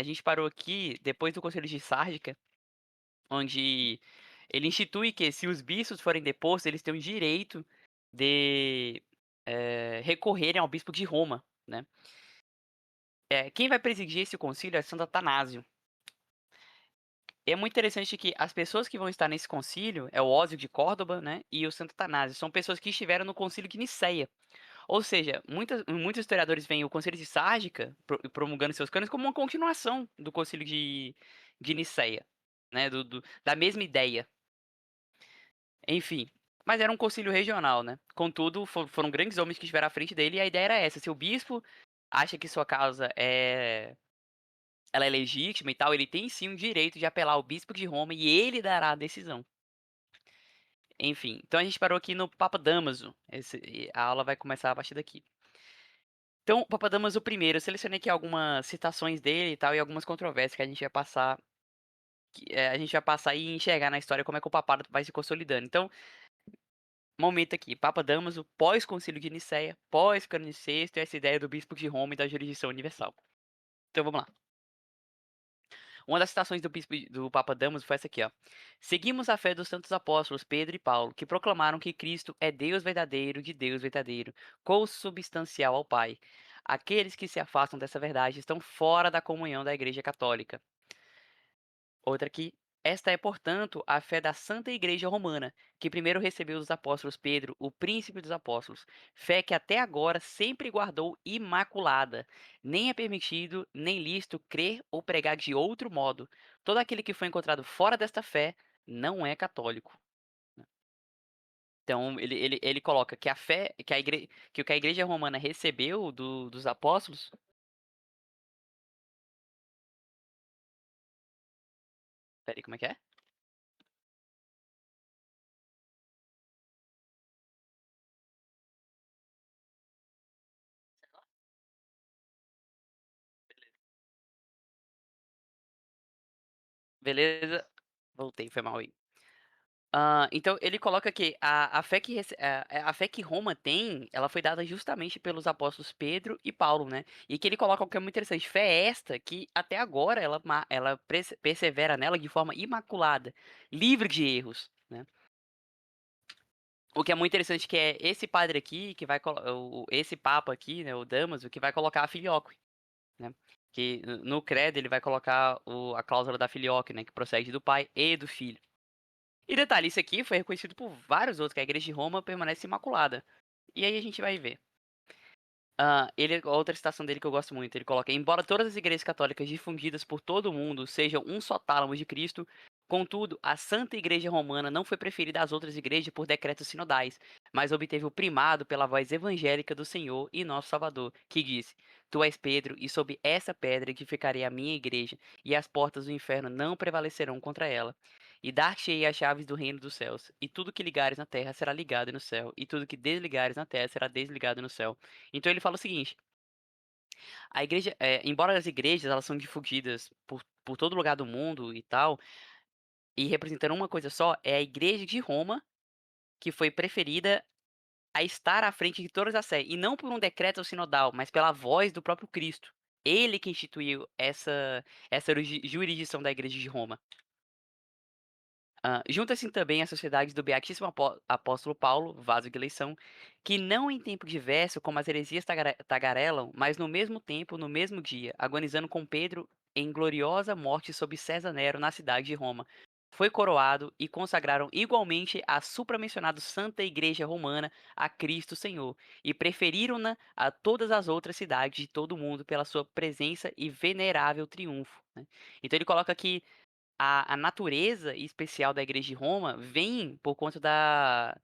gente parou aqui depois do Conselho de Sárdica, onde ele institui que se os bispos forem depostos, eles têm o direito de, recorrerem ao bispo de Roma, né. Quem vai presidir esse concílio é Santo Atanásio. E é muito interessante que as pessoas que vão estar nesse concílio é o Ósio de Córdoba, né, e o Santo Atanásio, são pessoas que estiveram no concílio de Nicéia. Ou seja, muitos historiadores veem o concílio de Sárdica, promulgando seus cânones, como uma continuação do concílio de Nicéia, né, da mesma ideia. Enfim, mas era um concílio regional, né. Contudo, foram grandes homens que estiveram à frente dele e a ideia era essa: se o bispo acha que sua causa ela é legítima e tal, ele tem sim o direito de apelar ao bispo de Roma e ele dará a decisão. Enfim, então a gente parou aqui no Papa Damaso, a aula vai começar a partir daqui. Então, o Papa Damaso I, eu selecionei aqui algumas citações dele e tal, e algumas controvérsias que a gente vai passar, a gente vai passar e enxergar na história como é que o papado vai se consolidando. Então, momento aqui, Papa Damaso, pós-concílio de Nicéia, pós-Cânone VI, e essa ideia do bispo de Roma e da jurisdição universal. Então vamos lá. Uma das citações do Papa Damaso foi essa aqui, ó: "Seguimos a fé dos santos apóstolos Pedro e Paulo, que proclamaram que Cristo é Deus verdadeiro de Deus verdadeiro, consubstancial ao Pai. Aqueles que se afastam dessa verdade estão fora da comunhão da Igreja Católica." Outra aqui: "Esta é, portanto, a fé da Santa Igreja Romana, que primeiro recebeu dos apóstolos Pedro, o príncipe dos apóstolos, fé que até agora sempre guardou imaculada. Nem é permitido, nem lícito crer ou pregar de outro modo. Todo aquele que foi encontrado fora desta fé não é católico." Então ele coloca que a fé que o que a Igreja Romana recebeu dos apóstolos. Espera aí, como é que é? Beleza, voltei, foi mal aí. Então ele coloca que a fé que Roma tem, ela foi dada justamente pelos apóstolos Pedro e Paulo, né, e que ele coloca algo que é muito interessante: fé esta que até agora ela persevera nela de forma imaculada, livre de erros, né. O que é muito interessante que é esse padre aqui que vai esse papa aqui, né, o Damaso, que vai colocar a filioque, né, que no credo ele vai colocar a cláusula da filioque, né, que procede do pai e do filho. E detalhe, isso aqui foi reconhecido por vários outros, que a Igreja de Roma permanece imaculada. E aí a gente vai ver. Outra citação dele que eu gosto muito, ele coloca: "Embora todas as igrejas católicas difundidas por todo o mundo sejam um só tálamo de Cristo, contudo, a Santa Igreja Romana não foi preferida às outras igrejas por decretos sinodais, mas obteve o primado pela voz evangélica do Senhor e nosso Salvador, que disse: Tu és Pedro, e sob essa pedra edificarei a minha igreja, e as portas do inferno não prevalecerão contra ela. E dar-te-ei as chaves do reino dos céus, e tudo que ligares na terra será ligado no céu, e tudo que desligares na terra será desligado no céu." Então ele fala o seguinte: a igreja, embora as igrejas elas são difundidas por todo lugar do mundo e tal, e representando uma coisa só, é a igreja de Roma que foi preferida a estar à frente de todas as sé, e não por um decreto sinodal, mas pela voz do próprio Cristo. Ele que instituiu essa jurisdição da igreja de Roma. Junta-se também a sociedade do Beatíssimo Apóstolo Paulo, vaso de eleição, que não em tempo diverso, como as heresias tagarelam, mas no mesmo tempo, no mesmo dia, agonizando com Pedro em gloriosa morte sob César Nero na cidade de Roma. Foi coroado e consagraram igualmente a supramencionada Santa Igreja Romana a Cristo Senhor, e preferiram-na a todas as outras cidades de todo o mundo pela sua presença e venerável triunfo, né. Então ele coloca aqui a natureza especial da igreja de Roma vem por conta da,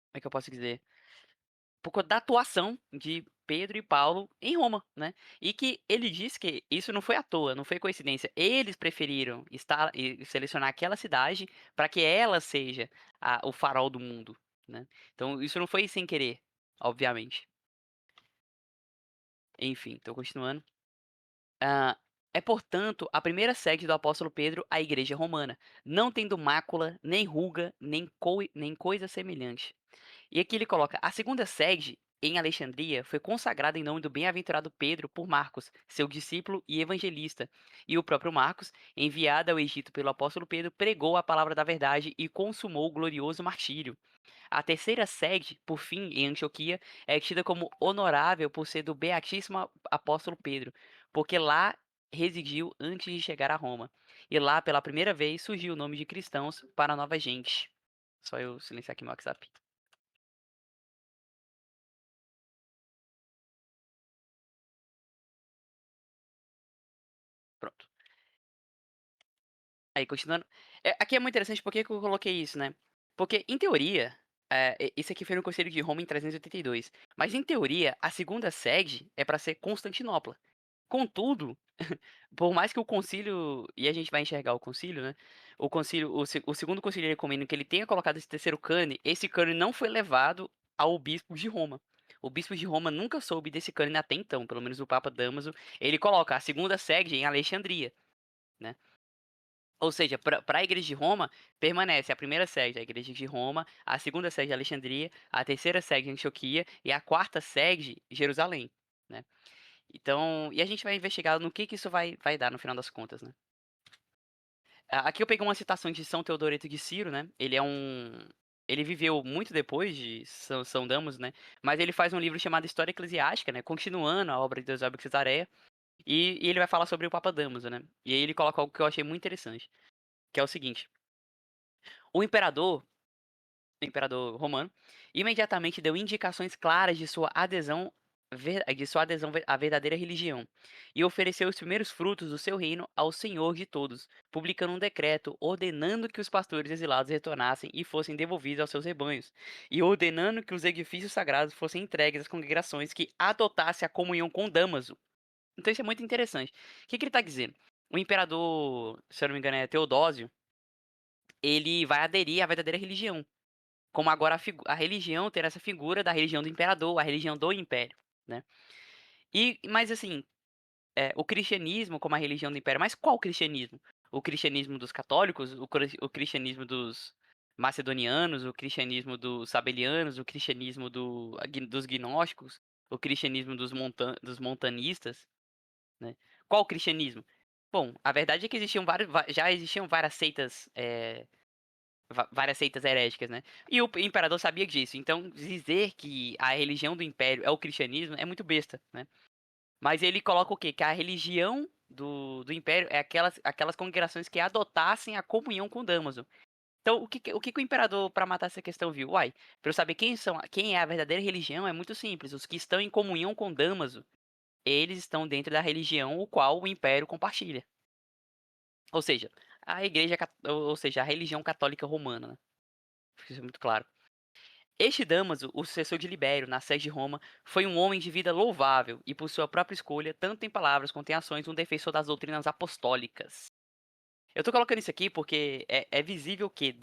como é que eu posso dizer? Por conta da atuação de Pedro e Paulo em Roma, né. E que ele diz que isso não foi à toa, não foi coincidência. Eles preferiram estar e selecionar aquela cidade para que ela seja o farol do mundo, né. Então isso não foi sem querer, obviamente. Enfim, estou continuando. Ah, é, portanto, a primeira sede do apóstolo Pedro a igreja romana, não tendo mácula, nem ruga, nem coisa semelhante. E aqui ele coloca: a segunda sede em Alexandria foi consagrada em nome do bem-aventurado Pedro por Marcos, seu discípulo e evangelista. E o próprio Marcos, enviado ao Egito pelo apóstolo Pedro, pregou a palavra da verdade e consumou o glorioso martírio. A terceira sede, por fim, em Antioquia, é tida como honorável por ser do Beatíssimo Apóstolo Pedro, porque lá residiu antes de chegar a Roma. E lá, pela primeira vez, surgiu o nome de cristãos para a nova gente. Só eu silenciar aqui meu WhatsApp. Pronto. Aí, continuando. Aqui é muito interessante porque que eu coloquei isso, né? Porque, em teoria, isso aqui foi no Conselho de Roma em 382. Mas, em teoria, a segunda sede é para ser Constantinopla. Contudo, por mais que o concílio, e a gente vai enxergar o concílio, né? O concílio, o segundo concílio ecumênico, que ele tenha colocado esse terceiro cânone, esse cânone não foi levado ao bispo de Roma. O bispo de Roma nunca soube desse cânone até então, pelo menos o Papa Damaso, ele coloca a segunda sede em Alexandria, né? Ou seja, para a Igreja de Roma, permanece a primeira sede, a Igreja de Roma, a segunda sede, Alexandria, a terceira sede, Antioquia, e a quarta sede, Jerusalém, né? Então, e a gente vai investigar no que isso vai dar no final das contas, né? Aqui eu peguei uma citação de São Teodoreto de Ciro, né? Ele viveu muito depois de São Damaso, né? Mas ele faz um livro chamado História Eclesiástica, né? Continuando a obra de Eusébio de Cesareia. E ele vai falar sobre o Papa Damaso, né? E aí ele coloca algo que eu achei muito interessante, que é o seguinte: o imperador romano, imediatamente deu indicações claras de sua adesão à verdadeira religião, e ofereceu os primeiros frutos do seu reino ao Senhor de todos, publicando um decreto ordenando que os pastores exilados retornassem e fossem devolvidos aos seus rebanhos, e ordenando que os edifícios sagrados fossem entregues às congregações que adotassem a comunhão com Damaso. Então isso é muito interessante. O que ele está dizendo? O imperador, se eu não me engano, é Teodósio, ele vai aderir à verdadeira religião, como agora a religião ter essa figura da religião do imperador, a religião do império, né? Mas assim, o cristianismo como a religião do império, mas qual cristianismo? O cristianismo dos católicos, o cristianismo dos macedonianos, o cristianismo dos sabelianos, o cristianismo dos gnósticos, o cristianismo dos montanistas, né? Qual cristianismo? Bom, a verdade é que já existiam várias seitas várias seitas heréticas, né? E o imperador sabia disso. Então, dizer que a religião do império é o cristianismo é muito besta, né? Mas ele coloca o quê? Que a religião do império é aquelas congregações que adotassem a comunhão com Damaso. Então, o que o imperador, para matar essa questão, viu? Uai, para eu saber quem é a verdadeira religião, é muito simples. Os que estão em comunhão com Damaso, eles estão dentro da religião o qual o império compartilha. Ou seja, ou seja, a religião católica romana, né? Isso é muito claro. Este Damaso, o sucessor de Libério, na sede de Roma, foi um homem de vida louvável e, por sua própria escolha, tanto em palavras quanto em ações, um defensor das doutrinas apostólicas. Eu tô colocando isso aqui porque é visível que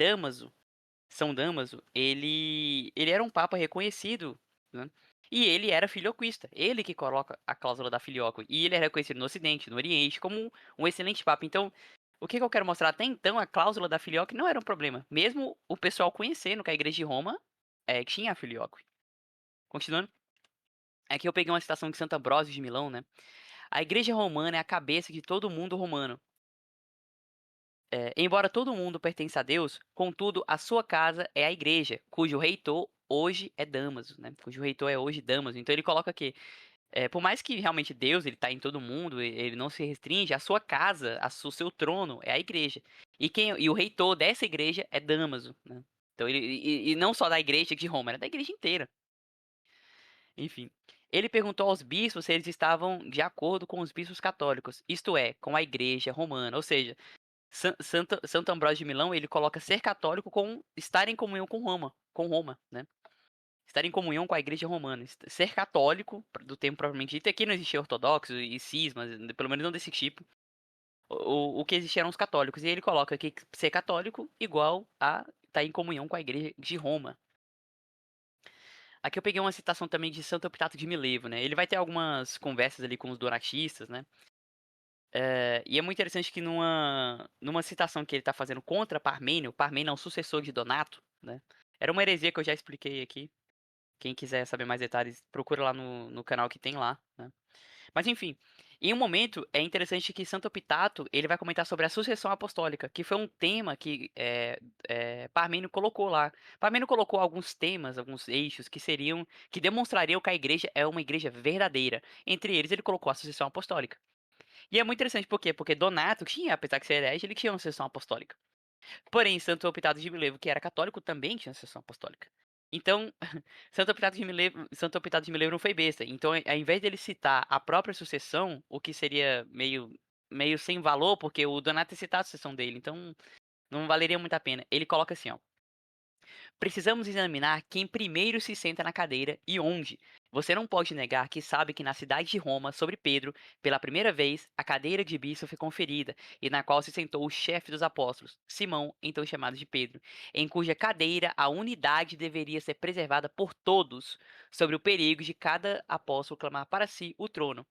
São Damaso, ele era um papa reconhecido, né? E ele era filioquista, ele que coloca a cláusula da filioque. E ele é reconhecido no Ocidente, no Oriente, como um excelente papa. Então, o que eu quero mostrar até então, a cláusula da filioque não era um problema. Mesmo o pessoal conhecendo que a igreja de Roma tinha a filioque. Continuando, aqui eu peguei uma citação de Santo Ambrósio de Milão, né? A igreja romana é a cabeça de todo mundo romano. Embora todo mundo pertença a Deus, contudo, a sua casa é a igreja, cujo reitor hoje é Damaso, né? Cujo reitor é hoje Damaso. Então ele coloca aqui, por mais que realmente Deus ele está em todo mundo, ele não se restringe, a sua casa, o seu trono é a igreja. E o reitor dessa igreja é Damaso, né? Então e não só da igreja de Roma, era da igreja inteira. Enfim, ele perguntou aos bispos se eles estavam de acordo com os bispos católicos, isto é, com a igreja romana. Ou seja, Santo Ambrósio de Milão, ele coloca ser católico com estar em comunhão com Roma, né? Estar em comunhão com a igreja romana. Ser católico, do tempo propriamente dito, aqui não existia ortodoxo e cismas, pelo menos não desse tipo. O que existia eram os católicos. E ele coloca aqui que ser católico igual a estar em comunhão com a igreja de Roma. Aqui eu peguei uma citação também de Santo Epitácio de Milevo, né? Ele vai ter algumas conversas ali com os donatistas, né? E é muito interessante que numa citação que ele está fazendo contra Parmênio é um sucessor de Donato, né? Era uma heresia que eu já expliquei aqui. Quem quiser saber mais detalhes, procura lá no canal que tem lá, né. Mas enfim, em um momento é interessante que Santo Optato, ele vai comentar sobre a sucessão apostólica, que foi um tema que, Parmênio colocou lá. Parmênio colocou alguns temas, alguns eixos que demonstrariam que a igreja é uma igreja verdadeira. Entre eles, ele colocou a sucessão apostólica. E é muito interessante, por quê? Porque Donato tinha, apesar de ser herege, ele tinha uma sucessão apostólica. Porém, Santo Optato de Milevo, que era católico, também tinha sucessão apostólica. Então, Santo Optato de Milevo não foi besta. Então, ao invés dele citar a própria sucessão, o que seria meio sem valor, porque o Donato tem citado a sucessão dele, então não valeria muito a pena. Ele coloca assim, ó: precisamos examinar quem primeiro se senta na cadeira e onde. Você não pode negar que sabe que na cidade de Roma, sobre Pedro, pela primeira vez, a cadeira de bispo foi conferida, e na qual se sentou o chefe dos apóstolos, Simão, então chamado de Pedro, em cuja cadeira a unidade deveria ser preservada por todos, sobre o perigo de cada apóstolo clamar para si o trono,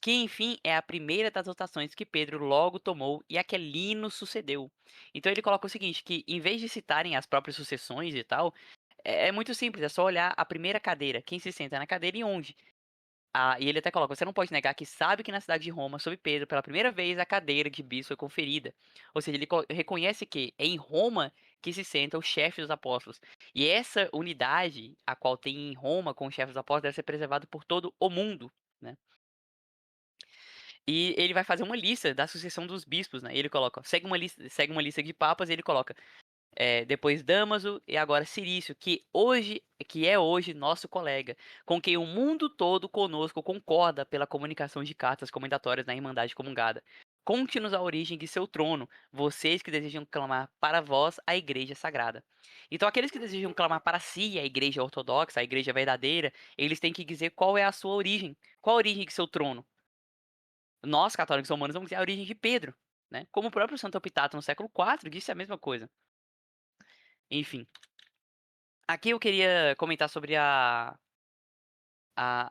que enfim é a primeira das votações que Pedro logo tomou e a que Lino sucedeu. Então ele coloca o seguinte, que em vez de citarem as próprias sucessões e tal, é muito simples, é só olhar a primeira cadeira, quem se senta na cadeira e onde. Ah, e ele até coloca, você não pode negar que sabe que na cidade de Roma, sob Pedro, pela primeira vez a cadeira de bispo foi conferida. Ou seja, ele reconhece que é em Roma que se senta o chefe dos apóstolos. E essa unidade, a qual tem em Roma com o chefe dos apóstolos, deve ser preservada por todo o mundo, né? E ele vai fazer uma lista da sucessão dos bispos, né? Ele coloca, ó, segue uma lista de papas e ele coloca, depois Damaso e agora Cirício, que é hoje nosso colega, com quem o mundo todo conosco concorda pela comunicação de cartas comendatórias na Irmandade Comungada. Conte-nos a origem de seu trono, vocês que desejam clamar para vós a Igreja Sagrada. Então, aqueles que desejam clamar para si a Igreja Ortodoxa, a Igreja verdadeira, eles têm que dizer qual é a sua origem. Qual a origem de seu trono? Nós, católicos romanos, vamos dizer a origem de Pedro, né? Como o próprio Santo Optato no século IV disse a mesma coisa. Enfim, aqui eu queria comentar sobre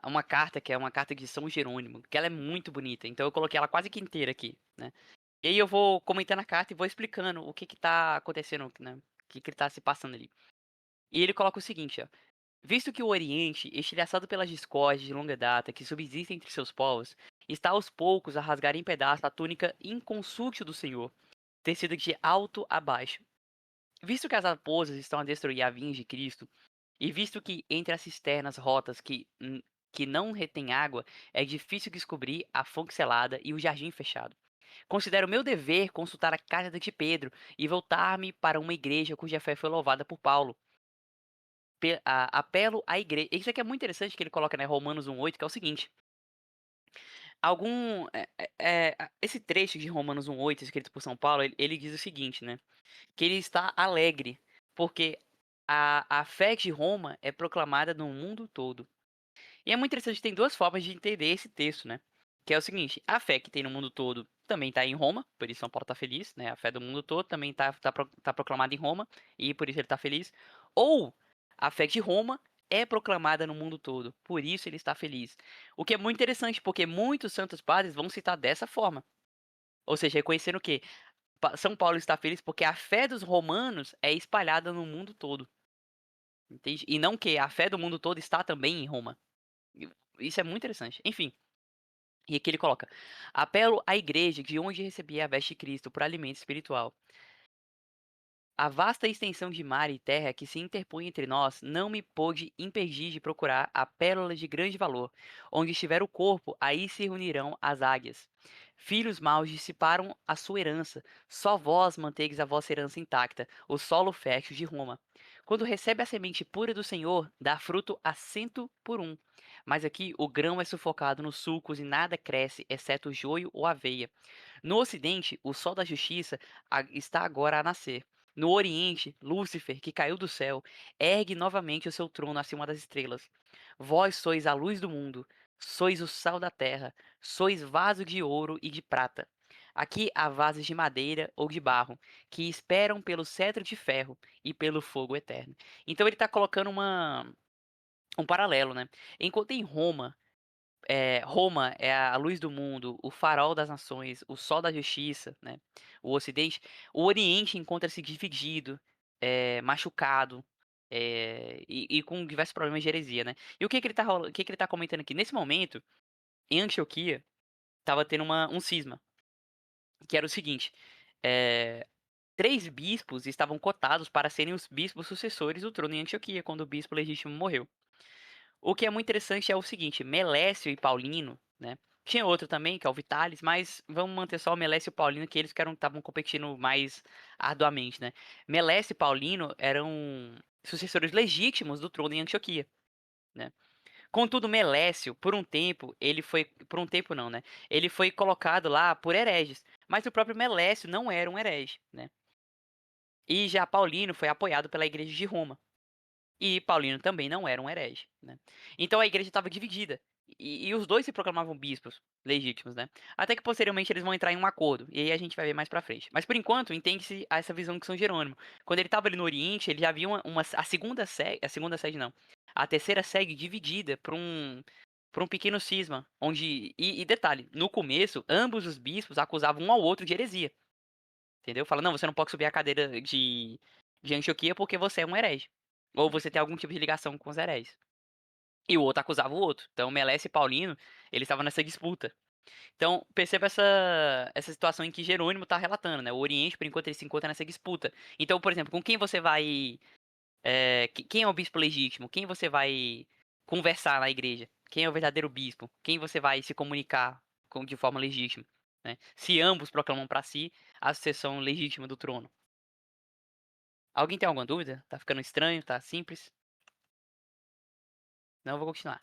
uma carta que é uma carta de São Jerônimo, que ela é muito bonita, então eu coloquei ela quase que inteira aqui, né? E aí eu vou comentando a carta e vou explicando o que que tá acontecendo, né? O que que tá se passando ali. E ele coloca o seguinte, ó: visto que o Oriente, estilhaçado pelas discórdias de longa data que subsistem entre seus povos, está aos poucos a rasgar em pedaços a túnica inconsútil do Senhor, tecida de alto a baixo. Visto que as raposas estão a destruir a vinha de Cristo, e visto que entre as cisternas rotas que não retêm água, é difícil descobrir a fonte selada e o jardim fechado. Considero meu dever consultar a carta de Pedro e voltar-me para uma igreja cuja fé foi louvada por Paulo. Apelo à igreja. Isso aqui é muito interessante que ele coloca, né, Romanos 1,8, que é o seguinte. Esse trecho de Romanos 1,8, escrito por São Paulo, ele diz o seguinte, né? Que ele está alegre, porque a fé de Roma é proclamada no mundo todo. E é muito interessante, tem duas formas de entender esse texto, né? Que é o seguinte, a fé que tem no mundo todo também está em Roma, por isso São Paulo está feliz, né? A fé do mundo todo também tá proclamada em Roma, e por isso ele está feliz. Ou a fé de Roma é proclamada no mundo todo, por isso ele está feliz. O que é muito interessante, porque muitos santos padres vão citar dessa forma. Ou seja, reconhecendo que São Paulo está feliz porque a fé dos romanos é espalhada no mundo todo, entende? E não que a fé do mundo todo está também em Roma. Isso é muito interessante. Enfim, e aqui ele coloca: apelo à igreja de onde recebi a veste de Cristo por alimento espiritual. A vasta extensão de mar e terra que se interpõe entre nós não me pôde impedir de procurar a pérola de grande valor. Onde estiver o corpo, aí se reunirão as águias. Filhos maus dissiparam a sua herança, só vós manteis a vossa herança intacta, o solo fértil de Roma. Quando recebe a semente pura do Senhor, dá fruto a 100 por 1. Mas aqui o grão é sufocado nos sulcos e nada cresce, exceto o joio ou aveia. No ocidente, o sol da justiça está agora a nascer. No Oriente, Lúcifer, que caiu do céu, ergue novamente o seu trono acima das estrelas. Vós sois a luz do mundo, sois o sal da terra, sois vaso de ouro e de prata. Aqui há vasos de madeira ou de barro, que esperam pelo cetro de ferro e pelo fogo eterno. Então ele está colocando um paralelo, né? Enquanto em Roma é a luz do mundo, o farol das nações, o sol da justiça, né? O Ocidente, o Oriente encontra-se dividido, machucado. e com diversos problemas de heresia, né. E o que que ele tá comentando aqui? Nesse momento, em Antioquia, estava tendo um cisma, que era o seguinte, eh, 3 bispos estavam cotados para serem os bispos sucessores do trono em Antioquia, quando o bispo legítimo morreu. O que é muito interessante é o seguinte, Melécio e Paulino, né, tinha outro também, que é o Vitalis, mas vamos manter só o Melécio e o Paulino, que eles que estavam competindo mais arduamente, né. Melécio e Paulino eram sucessores legítimos do trono em Antioquia, né. Contudo, Melécio, por um tempo não, né, ele foi colocado lá por hereges, mas o próprio Melécio não era um herege, né. E já Paulino foi apoiado pela Igreja de Roma. E Paulino também não era um herege, né. Então a igreja estava dividida, e os 2 se proclamavam bispos legítimos, né. Até que posteriormente eles vão entrar em um acordo, e aí a gente vai ver mais pra frente. Mas por enquanto entende-se essa visão de São Jerônimo. Quando ele estava ali no Oriente, ele já viu a segunda sede não, a terceira sede dividida por um pequeno cisma, onde e detalhe, no começo ambos os bispos acusavam um ao outro de heresia, entendeu. Fala: "Não, você não pode subir a cadeira de Antioquia porque você é um herege, ou você tem algum tipo de ligação com os hereges". E o outro acusava o outro. Então Melécio e Paulino, eles estavam nessa disputa. Então perceba essa situação em que Jerônimo está relatando, né, o Oriente, por enquanto, ele se encontra nessa disputa. Então, por exemplo, com quem você vai, quem é o bispo legítimo? Quem você vai conversar na igreja? Quem é o verdadeiro bispo? Quem você vai se comunicar com de forma legítima, né, se ambos proclamam para si a sucessão legítima do trono. Alguém tem alguma dúvida? Tá ficando estranho? Tá simples? Não, eu vou continuar.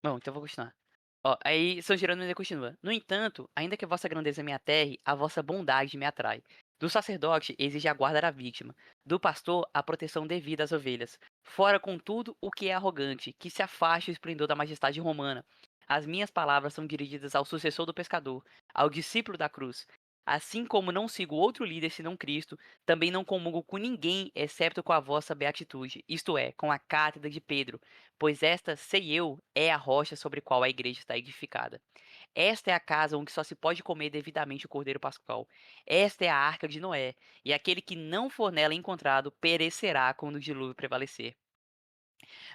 Bom, então eu vou continuar. Ó, aí São Jerônimo ainda continua: "No entanto, ainda que a vossa grandeza me aterre, a vossa bondade me atrai. Do sacerdote exige a guarda da vítima, do pastor a proteção devida às ovelhas. Fora, contudo, o que é arrogante, que se afaste o esplendor da majestade romana. As minhas palavras são dirigidas ao sucessor do pescador, ao discípulo da cruz. Assim como não sigo outro líder senão Cristo, também não comungo com ninguém excepto com a vossa beatitude, isto é, com a cátedra de Pedro, pois esta, sei eu, é a rocha sobre qual a igreja está edificada. Esta é a casa onde só se pode comer devidamente o cordeiro pascual. Esta é a arca de Noé, e aquele que não for nela encontrado perecerá quando o dilúvio prevalecer.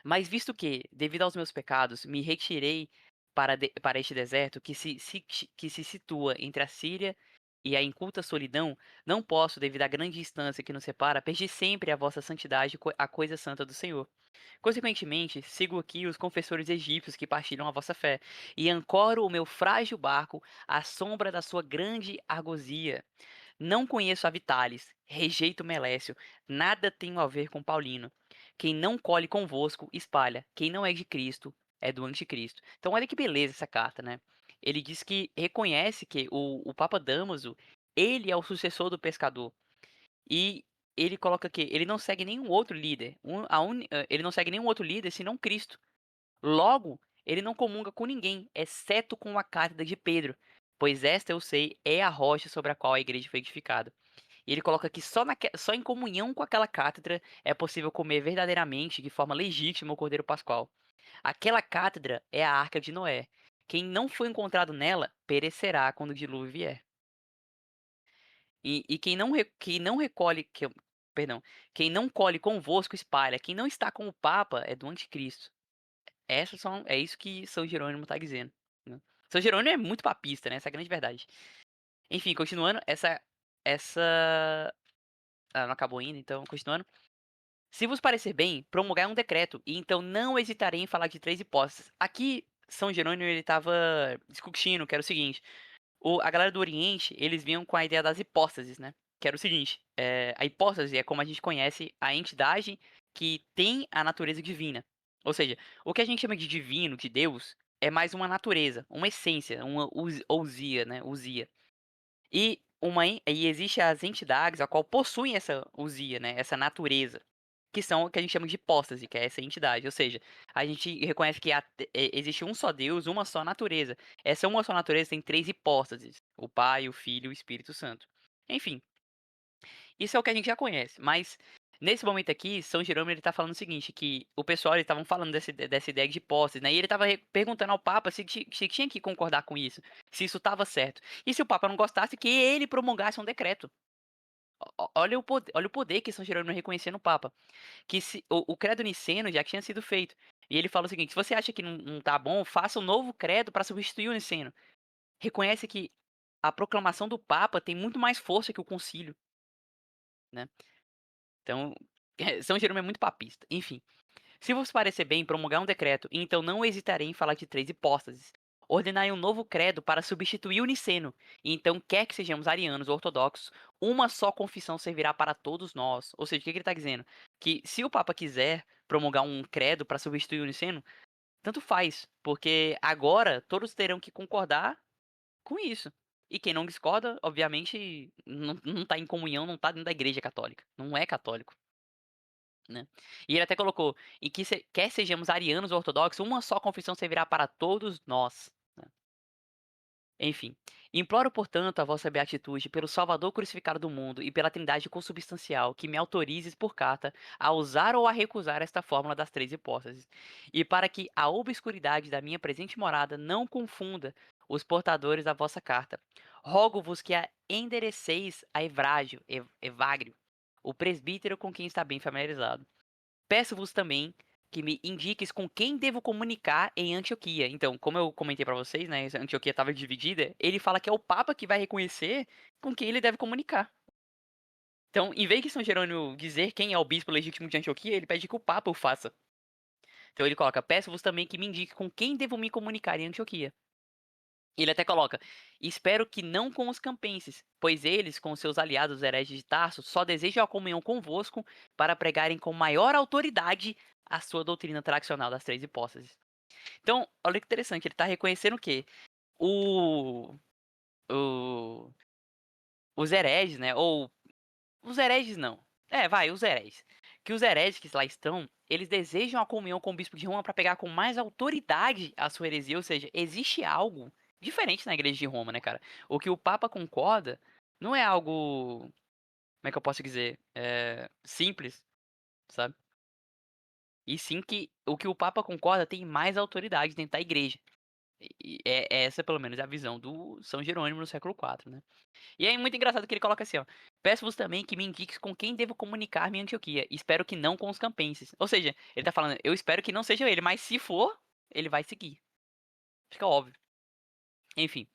Mas visto que, devido aos meus pecados, me retirei para este deserto que se situa entre a Síria e a inculta solidão, não posso, devido à grande distância que nos separa, perder sempre a vossa santidade, a coisa santa do Senhor. Consequentemente, sigo aqui os confessores egípcios que partilham a vossa fé, e ancoro o meu frágil barco à sombra da sua grande argosia. Não conheço a Vitalis, rejeito Melécio, nada tenho a ver com Paulino. Quem não colhe convosco, espalha. Quem não é de Cristo, é do anticristo. Então olha que beleza essa carta, né? Ele diz que reconhece que o Papa Damaso, ele é o sucessor do pescador. E ele coloca que ele não segue nenhum outro líder. Ele não segue nenhum outro líder senão Cristo. Logo, ele não comunga com ninguém, exceto com a cátedra de Pedro, pois esta eu sei é a rocha sobre a qual a igreja foi edificada. E ele coloca que só em comunhão com aquela cátedra é possível comer verdadeiramente, de forma legítima, o Cordeiro Pascual. Aquela cátedra é a arca de Noé. Quem não foi encontrado nela perecerá quando o dilúvio vier. E quem não recolhe, perdão, quem não colhe convosco espalha. Quem não está com o Papa é do anticristo. É isso que São Jerônimo está dizendo, né. São Jerônimo é muito papista, né, essa é a grande verdade. Enfim, continuando, essa não acabou ainda, então continuando. "Se vos parecer bem, promulgai um decreto, e então não hesitarei em falar de 3 hipóteses". Aqui, São Jerônimo ele estava discutindo, que era o seguinte, a galera do Oriente, eles vinham com a ideia das hipóstases, né, que era o seguinte, a hipóstase é como a gente conhece a entidade que tem a natureza divina. Ou seja, o que a gente chama de divino, de Deus, é mais uma natureza, uma essência, uma ousia, né, ousia. E existe as entidades a qual possuem essa ousia, né, essa natureza, que são o que a gente chama de hipóstase, que é essa entidade. Ou seja, a gente reconhece que existe um só Deus, uma só natureza. Essa uma só natureza tem 3 hipóstases: o Pai, o Filho e o Espírito Santo. Enfim, isso é o que a gente já conhece, mas nesse momento aqui, São Jerônimo ele tá falando o seguinte, que o pessoal eles estavam falando dessa ideia de posses, né, e ele estava perguntando ao Papa se tinha que concordar com isso, se isso estava certo. E se o Papa não gostasse, que ele promulgasse um decreto. Olha o poder que São Jerônimo reconhecia no Papa. Que se o credo niceno já tinha sido feito. E ele fala o seguinte: "Se você acha que não tá bom, faça um novo credo para substituir o niceno". Reconhece que a proclamação do Papa tem muito mais força que o concílio, né. Então, São Jerônimo é muito papista. Enfim, se vos parecer bem promulgar um decreto, então não hesitarei em falar de 3 hipóstases. Ordenai um novo credo para substituir o niceno, e então quer que sejamos arianos ou ortodoxos, uma só confissão servirá para todos nós. Ou seja, o que que ele está dizendo? Que se o Papa quiser promulgar um credo para substituir o niceno, tanto faz, porque agora todos terão que concordar com isso. E quem não discorda, obviamente, não tá em comunhão, não tá dentro da igreja católica, não é católico, né. E ele até colocou: "E que quer sejamos arianos ou ortodoxos, uma só confissão servirá para todos nós", né. Enfim, imploro, portanto, a vossa beatitude pelo Salvador crucificado do mundo e pela Trindade consubstancial, que me autorizes por carta a usar ou a recusar esta fórmula das 3 hipóteses, e para que a obscuridade da minha presente morada não confunda os portadores da vossa carta. Rogo-vos que a endereceis a Evagrio, o presbítero com quem está bem familiarizado. Peço-vos também que me indiques com quem devo comunicar em Antioquia. Então, como eu comentei para vocês, né, Antioquia estava dividida, ele fala que é o Papa que vai reconhecer com quem ele deve comunicar. Então, em vez de São Jerônimo dizer quem é o bispo legítimo de Antioquia, ele pede que o Papa o faça. Então ele coloca: peço-vos também que me indique com quem devo me comunicar em Antioquia. Ele até coloca: espero que não com os campenses, pois eles, com seus aliados hereges de Tarso, só desejam a comunhão convosco para pregarem com maior autoridade a sua doutrina tradicional das 3 hipóstases. Então, olha que interessante, ele está reconhecendo o quê? O o os hereges, né, ou os hereges não. É, vai, os hereges. Que os hereges que lá estão, eles desejam a comunhão com o bispo de Roma para pegar com mais autoridade a sua heresia, ou seja, existe algo diferente na igreja de Roma, né, cara? O que o Papa concorda não é algo, como é que eu posso dizer, simples, sabe? E sim que o que o Papa concorda tem mais autoridade dentro da igreja. E é essa, pelo menos, a visão do São Jerônimo no século IV, né? E é muito engraçado que ele coloca assim, ó: "Peço-vos também que me indiques com quem devo comunicar-me em Antioquia, espero que não com os campenses". Ou seja, ele tá falando: "Eu espero que não seja ele, mas se for, ele vai seguir". Fica óbvio. Enfim,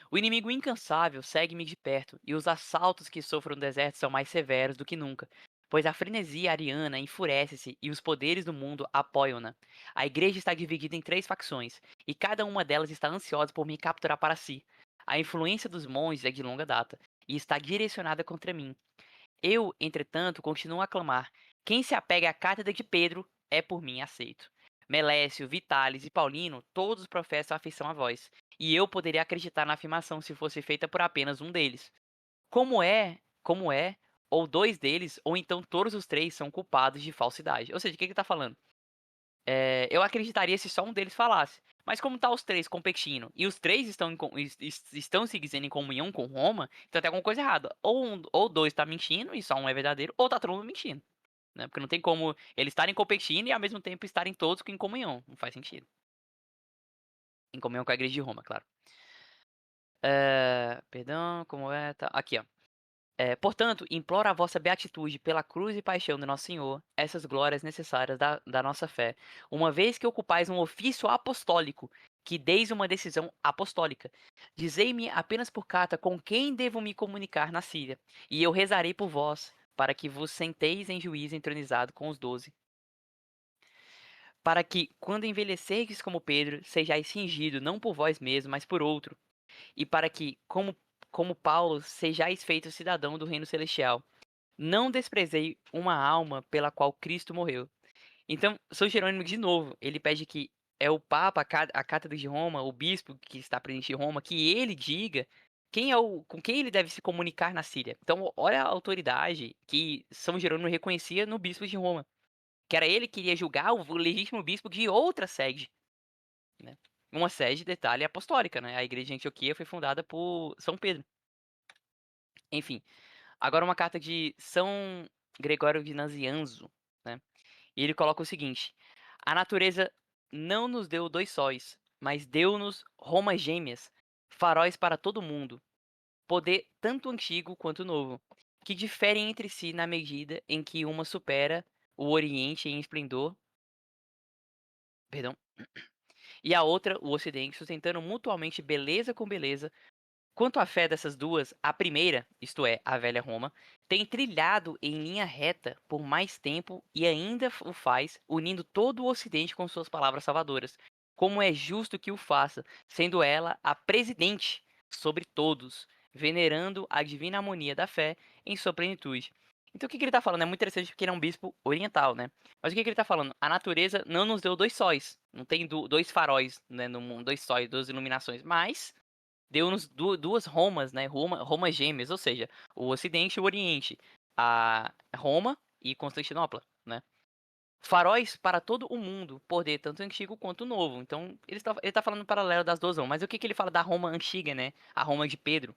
o inimigo incansável segue-me de perto, e os assaltos que sofro no deserto são mais severos do que nunca, pois a frenesia ariana enfurece-se e os poderes do mundo apoiam-na. A igreja está dividida em 3 facções, e cada uma delas está ansiosa por me capturar para si. A influência dos monges é de longa data, e está direcionada contra mim. Eu, entretanto, continuo a clamar: quem se apega à cátedra de Pedro é por mim aceito. Melécio, Vitalis e Paulino, todos professam afeição a vós, e eu poderia acreditar na afirmação se fosse feita por apenas um deles. Como é, ou 2 deles, ou então todos os 3 são culpados de falsidade. Ou seja, o que ele está falando? Eu acreditaria se só um deles falasse. Mas como tá os 3 competindo e os 3 estão estão se dizendo em comunhão com Roma, então tem alguma coisa errada. Ou 2 tá mentindo e só um é verdadeiro, ou tá todo mundo mentindo, né, porque não tem como eles estarem competindo e ao mesmo tempo estarem todos em comunhão, não faz sentido. Em comunhão com a igreja de Roma, claro. Perdão, como é? Tá, aqui ó. Portanto, imploro a vossa beatitude pela cruz e paixão de nosso Senhor, essas glórias necessárias da nossa fé, uma vez que ocupais um ofício apostólico, que deis uma decisão apostólica. Dizei-me apenas por carta com quem devo me comunicar na Síria, e eu rezarei por vós, para que vos senteis em juízo entronizado com os 12, para que, quando envelhecerdes como Pedro, sejais cingido não por vós mesmo, mas por outro, e para que, como Paulo, sejais feito cidadão do reino celestial. Não desprezei uma alma pela qual Cristo morreu. Então, São Jerônimo, de novo, ele pede que é o Papa, a Cátedra de Roma, o bispo que está presente em Roma, que ele diga com quem ele deve se comunicar na Síria. Então, olha a autoridade que São Jerônimo reconhecia no bispo de Roma, que era ele que iria julgar o legítimo bispo de outra sede, né? Uma sede, detalhe, apostólica, né? A igreja de Antioquia foi fundada por São Pedro. Enfim, agora uma carta de São Gregório de Nazianzo, né? E ele coloca o seguinte: a natureza não nos deu 2 sóis, mas deu-nos Romas gêmeas, faróis para todo mundo, poder tanto antigo quanto novo. que diferem entre si na medida em que uma supera o Oriente em esplendor, perdão, e a outra, o Ocidente, sustentando mutuamente beleza com beleza. Quanto à fé dessas duas, a primeira, isto é, a velha Roma, tem trilhado em linha reta por mais tempo e ainda o faz, unindo todo o Ocidente com suas palavras salvadoras, como é justo que o faça, sendo ela a presidente sobre todos, venerando a divina harmonia da fé em sua plenitude. Então o que que ele está falando? É muito interessante porque ele é um bispo oriental, né? Mas o que que ele está falando? A natureza não nos deu dois sóis, não tem dois faróis, né, no mundo, dois sóis, duas iluminações, mas deu-nos duas Romas, né? Roma gêmeas, ou seja, o Ocidente e o Oriente. A Roma e Constantinopla, né? Faróis para todo o mundo, poder tanto antigo quanto novo. Então, ele tá falando paralelo das duas Romas. Mas o que que ele fala da Roma antiga, né? A Roma de Pedro.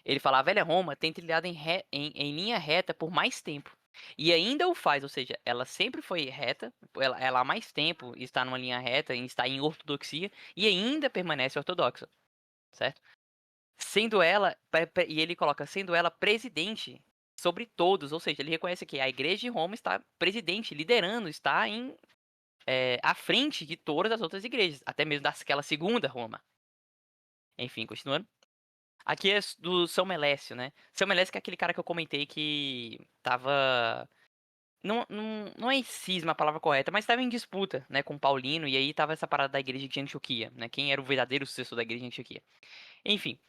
Ele fala, a velha Roma tem trilhado em linha reta por mais tempo. E ainda o faz, ou seja, ela sempre foi reta, ela há mais tempo está numa linha reta, está em ortodoxia, e ainda permanece ortodoxa, certo? Sendo ela, e ele coloca, sendo ela presidente sobre todos, ou seja, ele reconhece que a igreja de Roma está presidente, liderando, está à frente de todas as outras igrejas, até mesmo daquela segunda Roma. Enfim, continuando. Aqui é do São Melécio, né? São Melécio que é aquele cara que eu comentei que tava. Não é em cisma a palavra correta, mas estava em disputa, né, com Paulino, e aí tava essa parada da igreja de Antioquia, né? Quem era o verdadeiro sucessor da igreja de Antioquia. Enfim.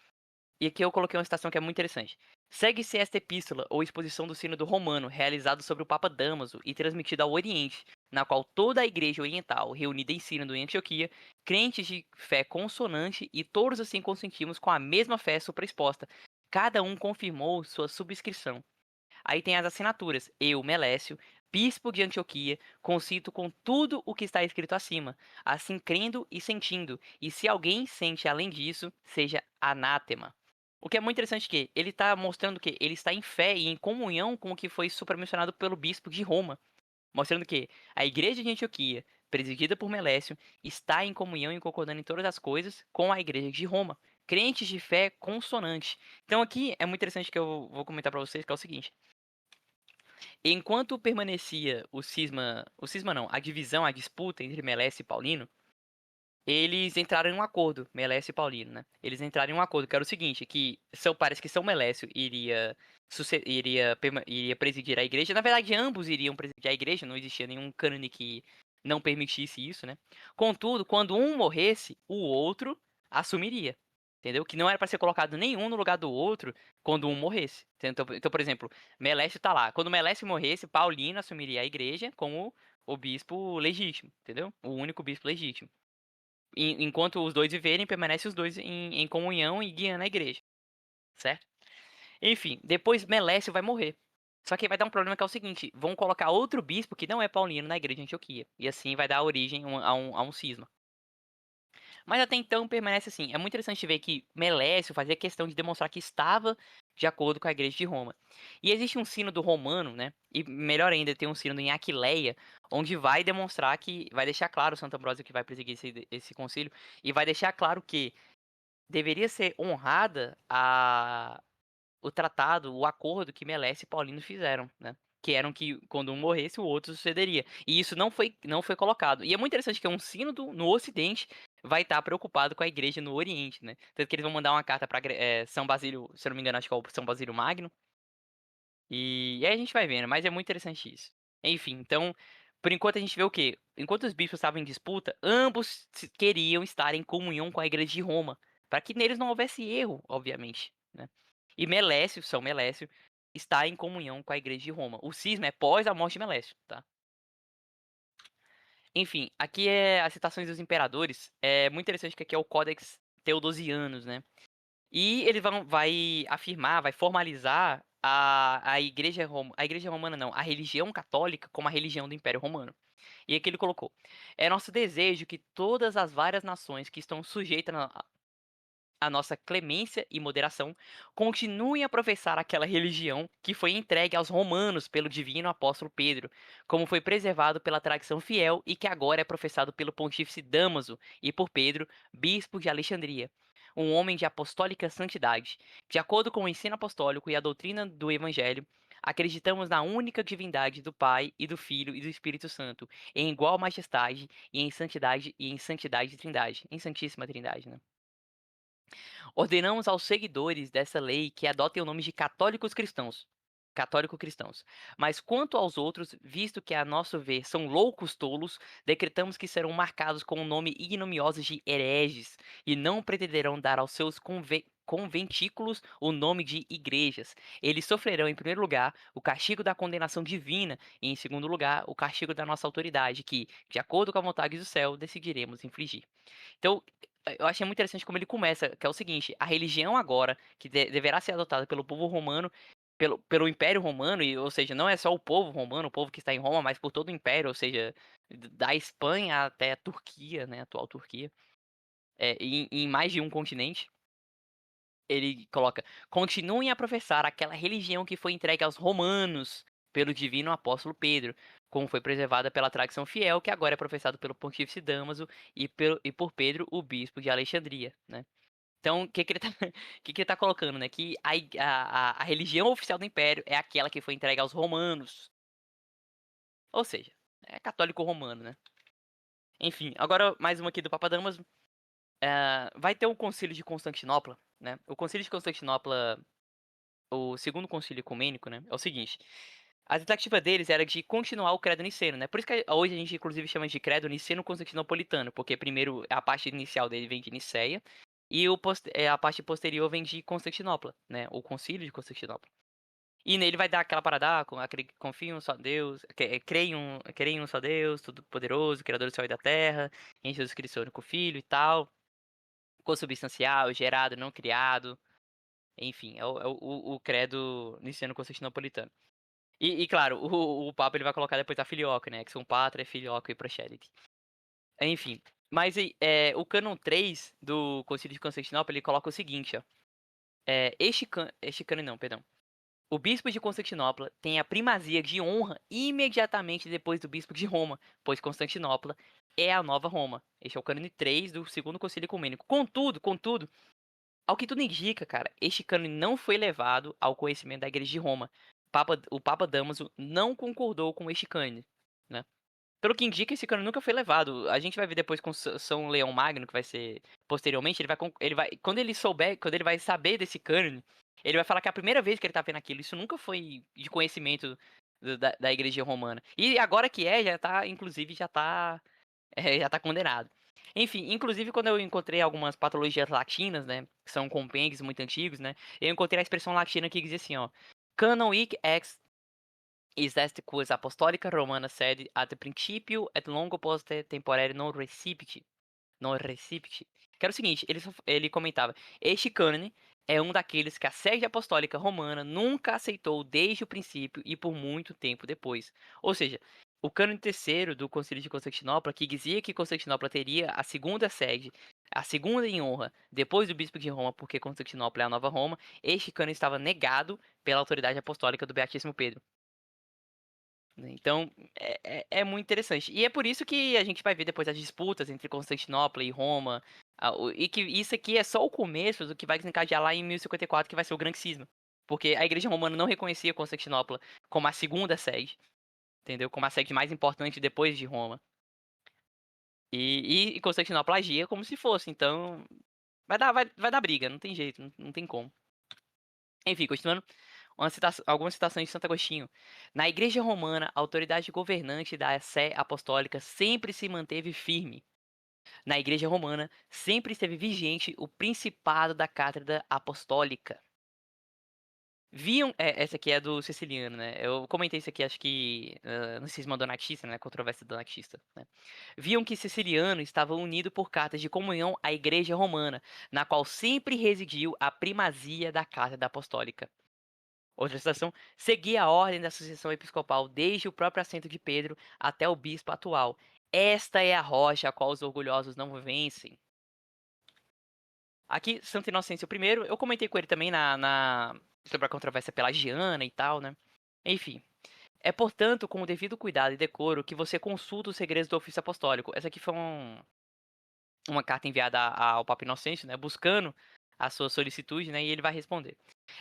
E aqui eu coloquei uma citação que é muito interessante. Segue-se esta epístola ou exposição do Sínodo Romano, realizado sobre o Papa Damaso e transmitida ao Oriente, na qual toda a Igreja Oriental, reunida em Sínodo em Antioquia, crentes de fé consonante e todos assim consentimos com a mesma fé supraexposta, cada um confirmou sua subscrição. Aí tem as assinaturas. Eu, Melécio, bispo de Antioquia, consinto com tudo o que está escrito acima, assim crendo e sentindo, e se alguém sente além disso, seja anátema. O que é muito interessante que ele está mostrando que ele está em fé e em comunhão com o que foi supramencionado pelo bispo de Roma, mostrando que a igreja de Antioquia, presidida por Melécio, está em comunhão e concordando em todas as coisas com a igreja de Roma, crentes de fé consonante. Então aqui é muito interessante que eu vou comentar para vocês que é o seguinte: enquanto permanecia o cisma não, a divisão, a disputa entre Melés e Paulino, eles entraram em um acordo, Melés e Paulino, né? Eles entraram em um acordo que era o seguinte, que parece que São Melécio iria presidir a igreja. Na verdade, ambos iriam presidir a igreja, não existia nenhum cânone que não permitisse isso, né? Contudo, quando um morresse, o outro assumiria. Entendeu? Que não era para ser colocado nenhum no lugar do outro quando um morresse. Então, por exemplo, Melécio tá lá. Quando Melécio morresse, Paulino assumiria a igreja como o bispo legítimo, entendeu? O único bispo legítimo. Enquanto os dois viverem, permanece os dois em comunhão e guiando a igreja, certo? Enfim, depois Melécio vai morrer. Só que vai dar um problema que é o seguinte: vão colocar outro bispo que não é paulino na igreja de Antioquia. E assim vai dar origem a um cisma. Mas até então permanece assim. É muito interessante ver que Melécio fazia questão de demonstrar que estava de acordo com a igreja de Roma. E existe um sínodo romano, né? E melhor ainda, tem um sínodo em Aquileia, onde vai demonstrar que, vai deixar claro, Santo Ambrósio que vai presidir esse concílio, e vai deixar claro que deveria ser honrada o tratado, o acordo que Melés e Paulino fizeram, né? Que eram que quando um morresse, o outro sucederia. E isso não foi colocado. E é muito interessante que um sínodo no Ocidente vai estar preocupado com a igreja no Oriente, né? Tanto que eles vão mandar uma carta para São Basílio, se eu não me engano, acho que é o São Basílio Magno. E aí a gente vai vendo, mas é muito interessante isso. Enfim, então, por enquanto a gente vê o quê? Enquanto os bispos estavam em disputa, ambos queriam estar em comunhão com a igreja de Roma, para que neles não houvesse erro, obviamente, né? E Melécio, São Melécio, está em comunhão com a igreja de Roma. O cisma é pós a morte de Melécio, tá? Enfim, aqui é as citações dos imperadores. É muito interessante que aqui é o Codex Theodosianus, né? E ele vai afirmar, vai formalizar a igreja romana não, a religião católica como a religião do Império Romano. E aqui ele colocou: é nosso desejo que todas as várias nações que estão sujeitas à nossa clemência e moderação continuem a professar aquela religião que foi entregue aos romanos pelo divino apóstolo Pedro, como foi preservado pela tradição fiel e que agora é professado pelo pontífice Damaso e por Pedro, bispo de Alexandria. um homem de apostólica santidade. De acordo com o ensino apostólico e a doutrina do Evangelho, acreditamos na única divindade do Pai e do Filho e do Espírito Santo, em igual majestade e em santidade de Trindade, em Santíssima Trindade, né? Ordenamos aos seguidores dessa lei que adotem o nome de católicos cristãos. Católico cristãos. Mas quanto aos outros, visto que a nosso ver são loucos tolos, decretamos que serão marcados com o nome ignominioso de hereges e não pretenderão dar aos seus conventículos o nome de igrejas. Eles sofrerão, em primeiro lugar, o castigo da condenação divina e, em segundo lugar, o castigo da nossa autoridade, que, de acordo com a vontade do céu, decidiremos infligir. Então, eu achei muito interessante como ele começa, que é o seguinte: a religião agora, que deverá ser adotada pelo povo romano, pelo Império Romano, ou seja, não é só o povo romano, o povo que está em Roma, mas por todo o Império, ou seja, da Espanha até a Turquia, né, a atual Turquia, em mais de um continente. Ele coloca: continuem a professar aquela religião que foi entregue aos romanos pelo divino apóstolo Pedro, como foi preservada pela tradição fiel, que agora é professado pelo pontífice Damaso e por Pedro, o bispo de Alexandria, né? Então, o que que ele tá, que ele tá colocando, né? Que a religião oficial do império é aquela que foi entregue aos romanos. Ou seja, é católico romano, né? Enfim, agora mais uma aqui do Papa Damaso. Vai ter o Concílio de Constantinopla, né? O Concílio de Constantinopla, o segundo concílio ecumênico, né, é o seguinte: a tentativa deles era de continuar o credo niceno, né? Por isso que hoje a gente inclusive chama de credo niceno-constantinopolitano, porque primeiro a parte inicial dele vem de Niceia e a parte posterior vem de Constantinopla, né? O concílio de Constantinopla. E nele vai dar aquela parada, confia em um só Deus, creia em um só Deus, todo-poderoso, criador do céu e da terra, em Jesus Cristo, seu único filho e tal, consubstancial, gerado, não criado, enfim, é o credo niceno-constantinopolitano. E claro, o Papa ele vai colocar depois a filioque, né? Que são pátria, filioque e proscelity. Enfim, mas o cânon 3 do Concílio de Constantinopla, ele coloca o seguinte, ó. Este cânon não, perdão. O bispo de Constantinopla tem a primazia de honra imediatamente depois do bispo de Roma, pois Constantinopla é a nova Roma. Este é o cânone 3 do segundo concílio ecumênico. Contudo, ao que tudo indica, cara, este cânone não foi levado ao conhecimento da Igreja de Roma. O Papa Damaso não concordou com este cânone, né? Pelo que indica, esse cânone nunca foi levado. A gente vai ver depois com São Leão Magno, que vai ser posteriormente, quando ele vai saber desse cânone, ele vai falar que é a primeira vez que ele tá vendo aquilo. Isso nunca foi de conhecimento da Igreja Romana. E agora que já tá, inclusive, já tá condenado. Enfim, inclusive quando eu encontrei algumas patologias latinas, né, que são compêndios muito antigos, né, eu encontrei a expressão latina que dizia assim, ó: Canon hic ex is est quis apostolica romana sed ad principio et longo poste temporare non recipit. Que era o seguinte, ele comentava: este cânone é um daqueles que a sede apostólica romana nunca aceitou desde o princípio e por muito tempo depois. Ou seja, o cânone terceiro do Concílio de Constantinopla, que dizia que Constantinopla teria a segunda sede, a segunda em honra, depois do bispo de Roma, porque Constantinopla é a nova Roma, este cânone estava negado pela autoridade apostólica do Beatíssimo Pedro, né? Então, é muito interessante. E é por isso que a gente vai ver depois as disputas entre Constantinopla e Roma. E que isso aqui é só o começo do que vai desencadear lá em 1054, que vai ser o Grande Cisma. Porque a Igreja Romana não reconhecia Constantinopla como a segunda sede, entendeu? Como a sede mais importante depois de Roma. E Constantinopla agia como se fosse. Então, vai dar briga, não tem jeito, não tem como. Enfim, continuando. Algumas citações de Santo Agostinho. Na Igreja Romana, a autoridade governante da Sé Apostólica sempre se manteve firme. Na Igreja Romana, sempre esteve vigente o principado da Cátedra Apostólica. Essa aqui é do Ceciliano, né? Eu comentei isso aqui, acho que no cisma donatista, né? Controvérsia donatista, né? Viam que Ceciliano estava unido por cartas de comunhão à Igreja Romana, na qual sempre residiu a primazia da Cátedra Apostólica. Outra citação: seguia a ordem da sucessão episcopal desde o próprio assento de Pedro até o bispo atual. Esta é a rocha a qual os orgulhosos não vencem. Aqui, Santo Inocêncio I, eu comentei com ele também sobre a controvérsia pelagiana e tal, né? Enfim. É, portanto, com o devido cuidado e decoro que você consulta os segredos do ofício apostólico. Essa aqui foi uma carta enviada ao Papa Inocêncio, né, buscando a sua solicitude, né, e ele vai responder.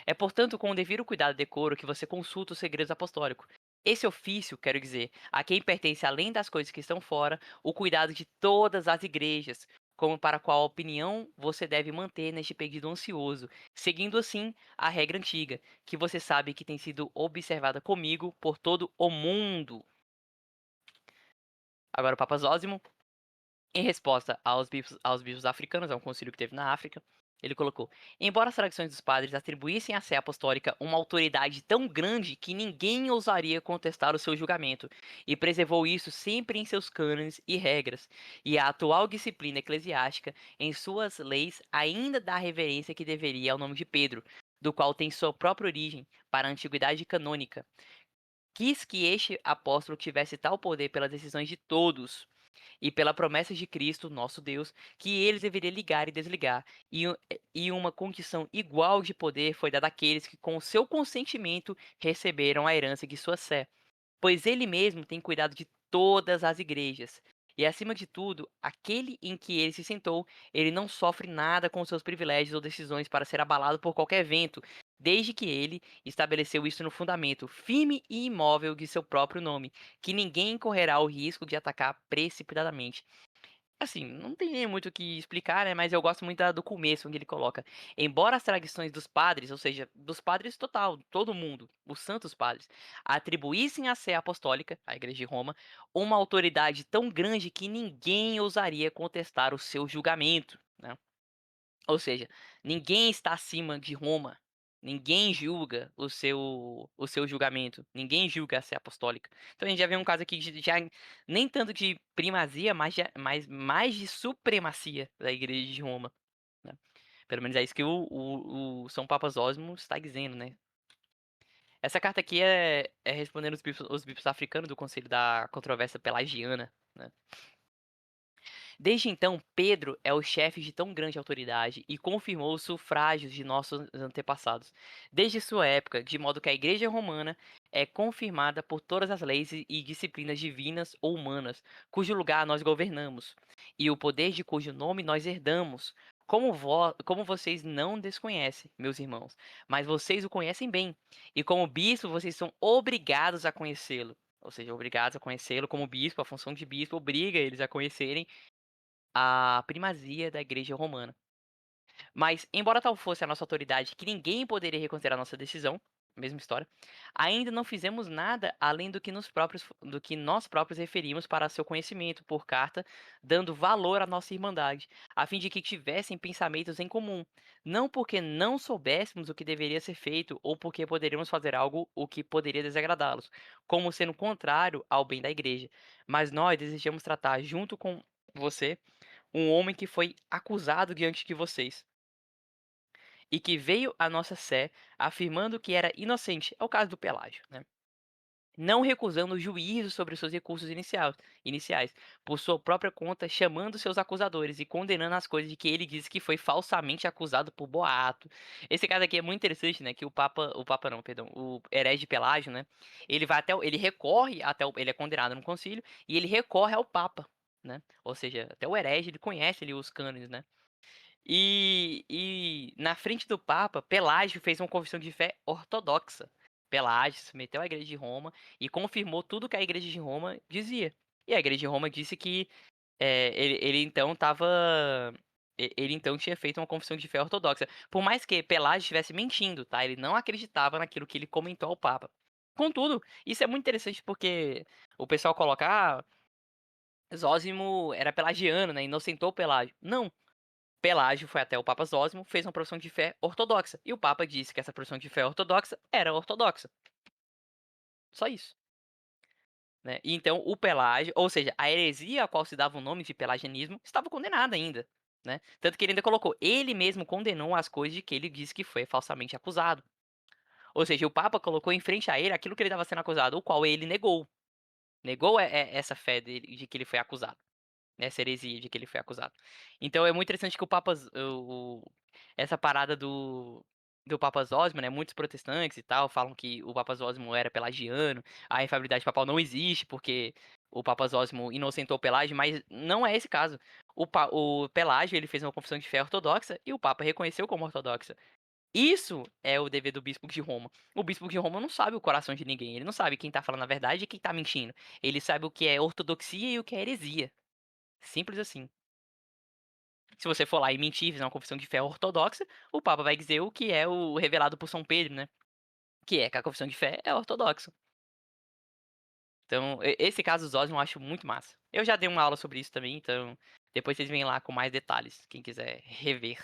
É, portanto, com o devido cuidado e decoro que você consulta os segredos apostólicos. Esse ofício, quero dizer, a quem pertence além das coisas que estão fora, o cuidado de todas as igrejas, como para qual opinião você deve manter neste pedido ansioso, seguindo assim a regra antiga, que você sabe que tem sido observada comigo por todo o mundo. Agora o Papa Zósimo, em resposta aos bispos africanos, a um concílio que teve na África, ele colocou: embora as tradições dos padres atribuíssem à Sé Apostólica uma autoridade tão grande que ninguém ousaria contestar o seu julgamento, e preservou isso sempre em seus cânones e regras, e a atual disciplina eclesiástica, em suas leis, ainda dá a reverência que deveria ao nome de Pedro, do qual tem sua própria origem para a antiguidade canônica. Quis que este apóstolo tivesse tal poder pelas decisões de todos e pela promessa de Cristo, nosso Deus, que eles deveriam ligar e desligar, e uma condição igual de poder foi dada àqueles que, com o seu consentimento, receberam a herança de sua sé, pois ele mesmo tem cuidado de todas as igrejas. E acima de tudo, aquele em que ele se sentou, ele não sofre nada com seus privilégios ou decisões para ser abalado por qualquer vento, desde que ele estabeleceu isso no fundamento firme e imóvel de seu próprio nome, que ninguém correrá o risco de atacar precipitadamente. Assim, não tem nem muito o que explicar, né, mas eu gosto muito do começo, onde ele coloca: "Embora as tradições dos padres", ou seja, dos padres total, todo mundo, os santos padres, atribuíssem à sé apostólica, à Igreja de Roma, uma autoridade tão grande que ninguém ousaria contestar o seu julgamento, né. Ou seja, ninguém está acima de Roma, ninguém julga o seu julgamento, ninguém julga a sé apostólica. Então a gente já vê um caso aqui de já nem tanto de primazia, mas mais de supremacia da Igreja de Roma, né. Pelo menos é isso que o São Papa Zósimo está dizendo, né. Essa carta aqui é respondendo os bispos africanos do Conselho da Controvérsia Pelagiana, né. Desde então, Pedro é o chefe de tão grande autoridade e confirmou os sufrágios de nossos antepassados, desde sua época, de modo que a Igreja Romana é confirmada por todas as leis e disciplinas divinas ou humanas, cujo lugar nós governamos, e o poder de cujo nome nós herdamos. Como vocês não desconhecem, meus irmãos, mas vocês o conhecem bem, e como bispo, vocês são obrigados a conhecê-lo. Ou seja, obrigados a conhecê-lo como bispo, a função de bispo obriga eles a conhecerem a primazia da Igreja Romana. Mas, embora tal fosse a nossa autoridade que ninguém poderia reconsiderar nossa decisão, mesma história, ainda não fizemos nada além do que nós próprios referimos para seu conhecimento por carta, dando valor à nossa irmandade, a fim de que tivessem pensamentos em comum, não porque não soubéssemos o que deveria ser feito ou porque poderíamos fazer algo o que poderia desagradá-los, como sendo contrário ao bem da igreja, mas nós desejamos tratar junto com você um homem que foi acusado diante de vocês e que veio à nossa sé afirmando que era inocente. É o caso do Pelágio, né? Não recusando o juízo sobre os seus recursos iniciais, por sua própria conta, chamando seus acusadores e condenando as coisas de que ele disse que foi falsamente acusado por boato. Esse caso aqui é muito interessante, né? Que o Papa não, perdão, o herege Pelágio, né? Ele vai ele recorre ele é condenado no concílio e ele recorre ao Papa, né? Ou seja, até o herege ele conhece ali os cânones, né? E na frente do Papa, Pelágio fez uma confissão de fé ortodoxa. Pelágio se meteu à Igreja de Roma e confirmou tudo que a Igreja de Roma dizia. E a Igreja de Roma disse que ele então estava. Ele então tinha feito uma confissão de fé ortodoxa. Por mais que Pelágio estivesse mentindo, tá? Ele não acreditava naquilo que ele comentou ao Papa. Contudo, isso é muito interessante porque o pessoal coloca, Zósimo era pelagiano, né? Inocentou Pelágio. Não, Pelágio foi até o Papa Zósimo, fez uma profissão de fé ortodoxa. E o Papa disse que essa profissão de fé ortodoxa era ortodoxa. Só isso. Né? E então o Pelágio, ou seja, a heresia a qual se dava o nome de pelagianismo, estava condenada ainda. Né? Tanto que ele ainda colocou, ele mesmo condenou as coisas de que ele disse que foi falsamente acusado. Ou seja, o Papa colocou em frente a ele aquilo que ele estava sendo acusado, o qual ele negou. Negou essa fé dele, de que ele foi acusado. Nessa heresia de que ele foi acusado. Então é muito interessante que o Papa essa parada do Papa Zósimo, né, muitos protestantes e tal falam que o Papa Zósimo era pelagiano, a infalibilidade papal não existe, porque o Papa Zósimo inocentou Pelágio, mas não é esse caso. O Pelágio, ele fez uma confissão de fé ortodoxa e o Papa reconheceu como ortodoxa. Isso é o dever do bispo de Roma. O bispo de Roma não sabe o coração de ninguém, ele não sabe quem tá falando a verdade e quem tá mentindo. Ele sabe o que é ortodoxia e o que é heresia. Simples assim. Se você for lá e mentir, fizer uma confissão de fé ortodoxa, o Papa vai dizer o que é o revelado por São Pedro, né? Que é que a confissão de fé é ortodoxa. Então, esse caso dos Osmond eu acho muito massa. Eu já dei uma aula sobre isso também, então depois vocês vêm lá com mais detalhes, quem quiser rever.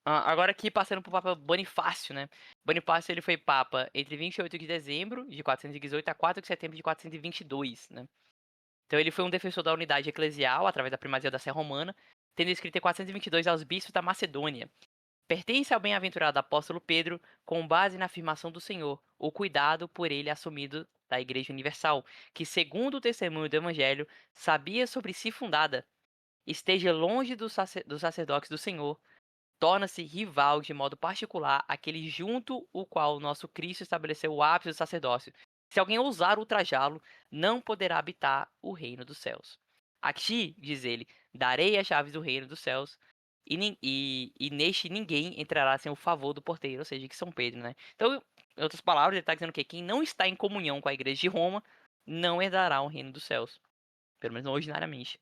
Agora aqui passando pro Papa Bonifácio, né? Bonifácio ele foi Papa entre 28 de dezembro de 418 a 4 de setembro de 422, né? Então ele foi um defensor da unidade eclesial através da primazia da Sé Romana, tendo escrito em 422 aos bispos da Macedônia. Pertence ao bem-aventurado apóstolo Pedro, com base na afirmação do Senhor, o cuidado por ele assumido da Igreja Universal, que, segundo o testemunho do Evangelho, sabia sobre si fundada, esteja longe dos sacerdotes do Senhor, torna-se rival de modo particular aquele junto o qual o nosso Cristo estabeleceu o ápice do sacerdócio. Se alguém ousar ultrajá-lo, não poderá habitar o reino dos céus. Aqui, diz ele, darei as chaves do reino dos céus, e neste ninguém entrará sem o favor do porteiro, ou seja, que São Pedro, né? Então, em outras palavras, ele está dizendo que quem não está em comunhão com a igreja de Roma não herdará o reino dos céus, pelo menos não ordinariamente.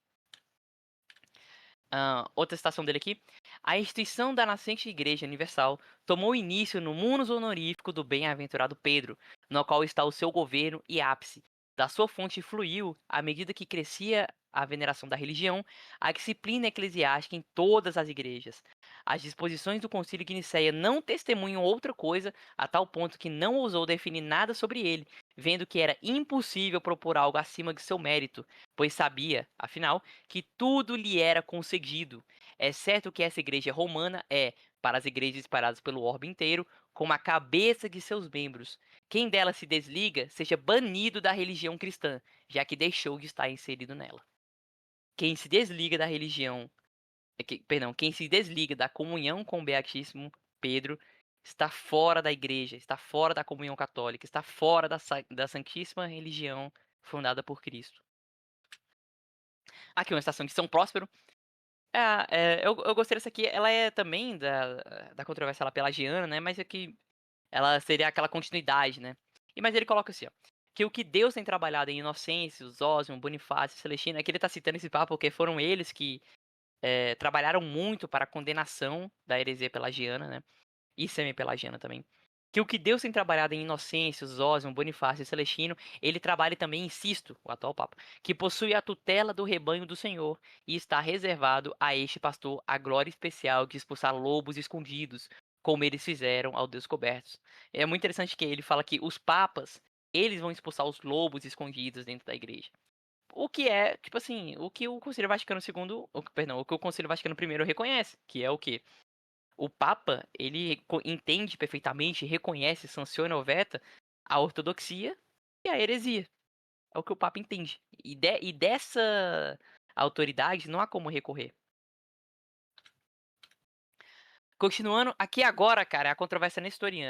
Outra citação dele aqui. A instituição da nascente Igreja Universal tomou início no munus honorífico do bem-aventurado Pedro, no qual está o seu governo e ápice. Da sua fonte fluiu, à medida que crescia a veneração da religião, a disciplina eclesiástica em todas as igrejas. As disposições do Concílio de Nicéia não testemunham outra coisa, a tal ponto que não ousou definir nada sobre ele, vendo que era impossível propor algo acima de seu mérito, pois sabia, afinal, que tudo lhe era concedido, exceto que essa igreja romana é, para as igrejas espalhadas pelo orbe inteiro, como a cabeça de seus membros. Quem dela se desliga, seja banido da religião cristã, já que deixou de estar inserido nela. Quem se desliga da religião, perdão, quem se desliga da comunhão com o Beatíssimo Pedro está fora da igreja, está fora da comunhão católica, está fora da santíssima religião fundada por Cristo. Aqui uma estação de São Próspero. Eu gostei dessa aqui. Ela é também da controvérsia lá pelagiana, né? Mas aqui ela seria aquela continuidade, né? Mas ele coloca assim, ó. Que o que Deus tem trabalhado em Inocêncio, Zósimo, Bonifácio, Celestino, é que ele tá citando esse papo porque foram eles que trabalharam muito para a condenação da heresia pelagiana, né? E semi-pelagiana também. Que o que Deus tem trabalhado em Inocêncio, Zósimo, Bonifácio e Celestino, ele trabalha também em Sisto, o atual Papa, que possui a tutela do rebanho do Senhor e está reservado a este pastor a glória especial de expulsar lobos escondidos, como eles fizeram ao descobertos. É muito interessante que ele fala que os papas, eles vão expulsar os lobos escondidos dentro da igreja. O que é, tipo assim, o que o Concílio Vaticano II, perdão, o que o Concílio Vaticano I reconhece, que é o quê? O Papa, ele entende perfeitamente, reconhece, sanciona ou veta a ortodoxia e a heresia. É o que o Papa entende. E dessa autoridade não há como recorrer. Continuando, aqui agora, cara, é a controvérsia nestoriana.